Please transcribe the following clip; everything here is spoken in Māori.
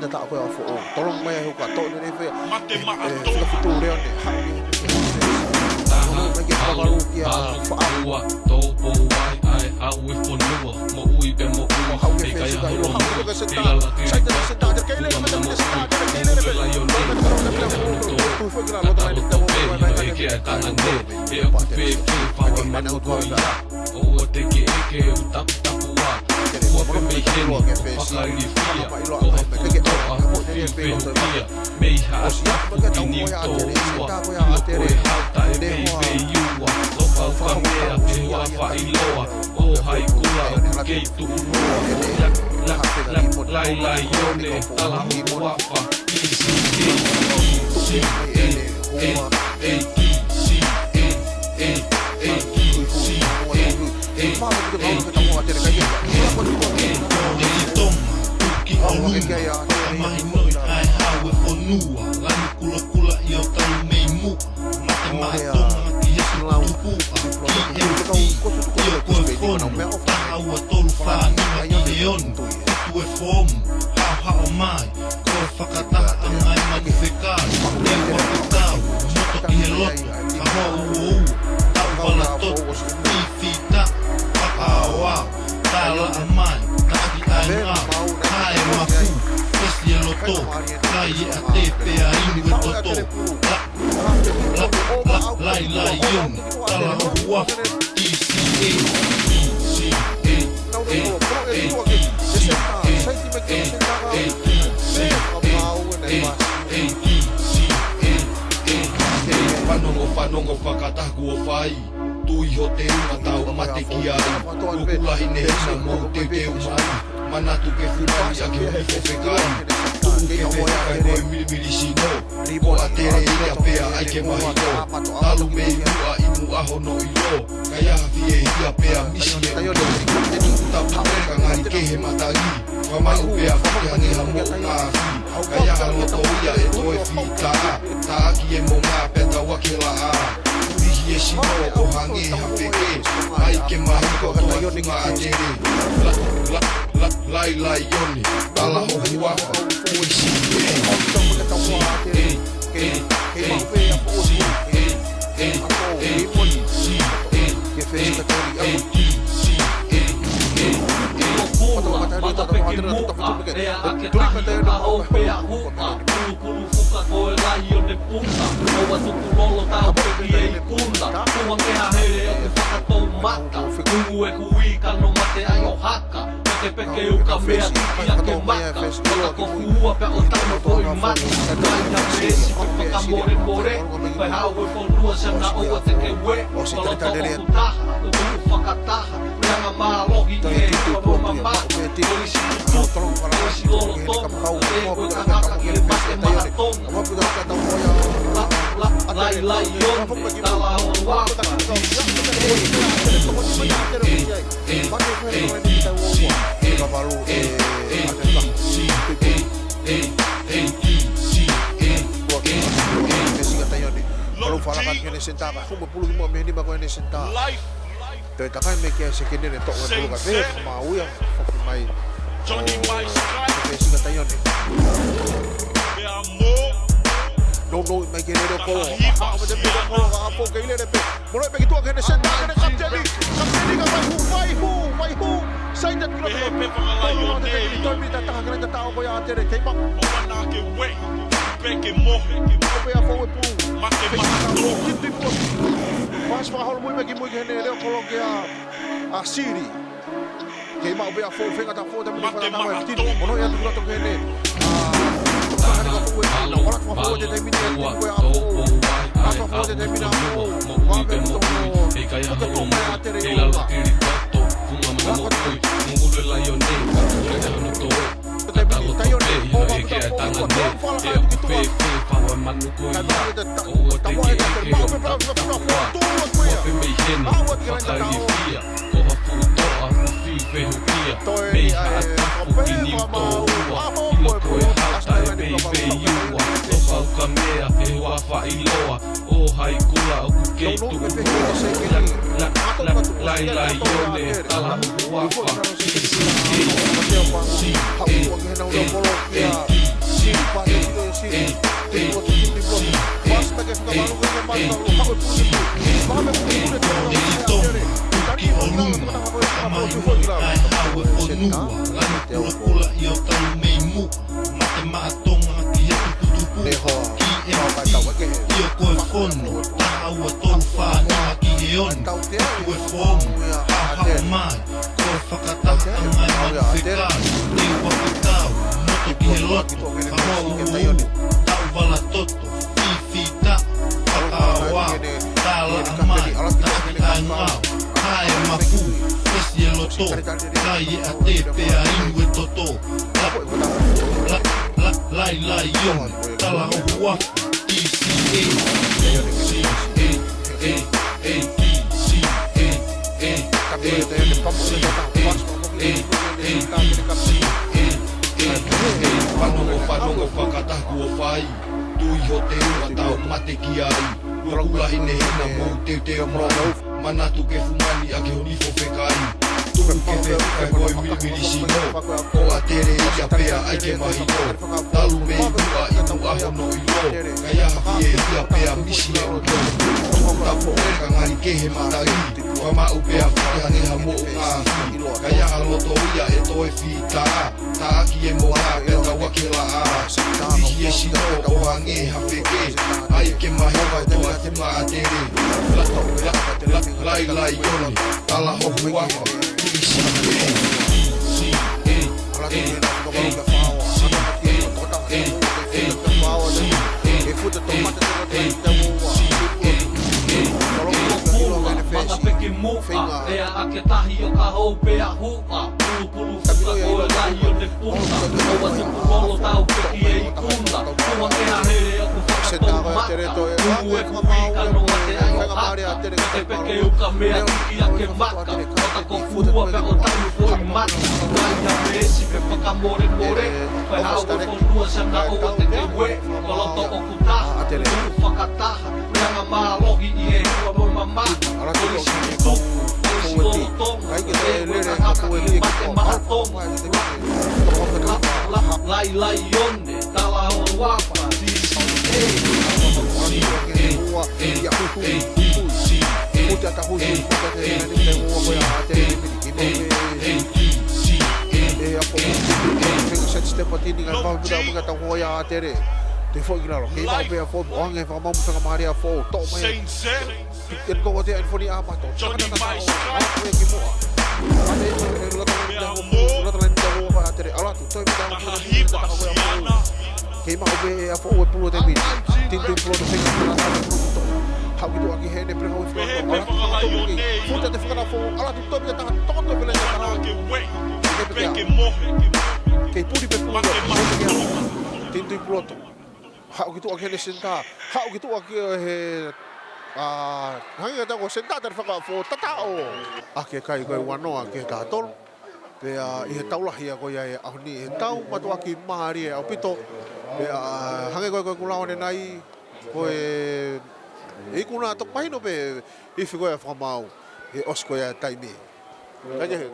tak apa apa. Tolong mai aku kat tok ni fe. Fica fitureo ni. Lagi baru kia faal. Topo wai ai hawe fonua mo ui pe mo ui Hauke fe suka ilo hauke ke senta. Sai te senta ter kaile ke mata te senta ter kaile le. Tu foi gra lo tra ni te mo mai ka ke kana ne e o pe fa wa manu ko ya o te ke uta tapua o pe me heno fakari fia o ha ke a o te pe fia me ha o ni to o te re hata e pe yua o fa fa me a te wa fa iloa o hai kula ke tu lai lai yone tala wa fa Panongo fakataku o fai tui ho te una tau mate ki ai kukulahi ne hina mou te te umai manatu ke funari a ke hifo fekai tuku ke fekai koe milimili sino ko a tere ia pea ai ke mahito talu me inua imu aho no ilo kaya hafi e hia pea misi e uto tapu peka ngani ke he matagi wamai upea whakihangi hamo ngā fi kaya haloto ia e toe fi taa taaki e mo ngā peta wakela a Uihi e sino o hange hapeke ai ke mahiko toa funga a tere lai lai yoni tala ho huafa ui si Mata peke muka, ea ake tahi a o pea huka Kulu fuka koe lahi o ne puta Owa tuku lolo tau peki ei kunda Tua keha here o te whakatou mata Kungu e kui kano mate ai o haka Peke uka mea tiki a ke maka Waka kofu ua pea o tamo poi mata Kai na pesi pe waka more more Pai hau e whonua sana oa te ke we Kaloto o kutaha, o tuku whakataha Reanga maa lohi e whanoma mata Polisi tutu, polisi lolo tonga E koe ka haka ki e mate maha tonga Lai lai yoni, tala o waka Kalau falakat kene sentaka, fumo pulu mo me ni ba ko ne sentaka. Te takai me ke se kene ne to ko pulu ka ve ma u ya fucking mai. Johnny Mike Strike. Ke singa tayone. Be amor. No me kene ro ko. Ah, mo de pe ko ka po ke ile de pe. Mo pe ki to kene sentaka ne kapteni. Kapteni ka vai hu. Sai de kilo. To mi ta ta kene ta ko ya tere ke ba. Mo na ke we. Peke morre, que a fogo pu. Mas fala muito aqui muito general coloque a Siri. Que mal be a fogo fega da fogo também para dar mais tiro. Não ia tudo to gene. Não ora com fogo de terminar com a fogo. A fogo de terminar com. Vai ver to. Que to mai a tere yo. mahi mui ai hawe ponua Lani pula i o talu mei mua Mate maatonga ki e tuputupu Ki e mati i o koe fono Taha ua tolu whanua ki e oni Koe fomu, hau mai Koe whakataka mai manu whekai Te waku tau, moto ki he loto Whamau uu, tau wala toto Fifi ta, whakawa Tala amai, taki ai ngau Hae mapu, esi e loto Kai e a te pea inu e toto Lai yoni, tala hoku wafu DCA, Whanongo whakatahu o whai Tui ho te ua tau mate ki ai Rukulahi ne hina mou teu mrau Manatu ke fumani a ke honifo whekai Tuku ke whekai hoi milimili sino Ko a tere i a pea ai ke mahino Talu me ua i tu ahono i lo Kai aha e i a pea misi e o lo Tapo e ka ngari ke he matai Whamau pea whikaneha mo o ngāhi Kai aha loto ia e toe whitaa Ta aki e moha e tawa ke la a Vihi e sino o hange hawheke Ai ke mahi toa te maa tere Lai yoni Tala hoku waka Mata peke mua, ea ake tahi o ka hou pea hua Pulu fuka koe lahi o ne puna Owa tuku lolo tau peki e i kuna Tua kea here o ku whakatou maka Tumu e ku pika noa te ai o haka Te peke uka mea tiki ake maka Ota ko fua pe o tau koi mata Kai ha me esi pe whakamore Pai hau o fonua sana oa te te we Koloto o ku taha, tuku whakataha Reanga maa lohi i e hua mo mamaka Lai yonde, tala o wapa Te foi gralo, que vai ver a foto, onde vai vamos pegar Maria foto, toma aí. Ele como tem ele foi a mato. Johnny Mais Strike. Que mau ver a foto pulo de mim. Tinto pulo de fica. Hau gitu aqui rene prega o foto. Foto de ficar na foto. Ala tu tobi tá todo vele já. Que puri pe pulo. Tinto pulo. Hau gitu aqui sentar. Hau gitu aqui hanga ta ko sentar ter whaka fo tatao. Ake kai koe wanoa ke tātoro. Pea i he taulahi a koe ai ahoni he tau matua ki mahari e au pito. Pea hanga koe kulaone nai koe i kuna tok pahino pe i whikoe a whamau e osko e taimi. Kaje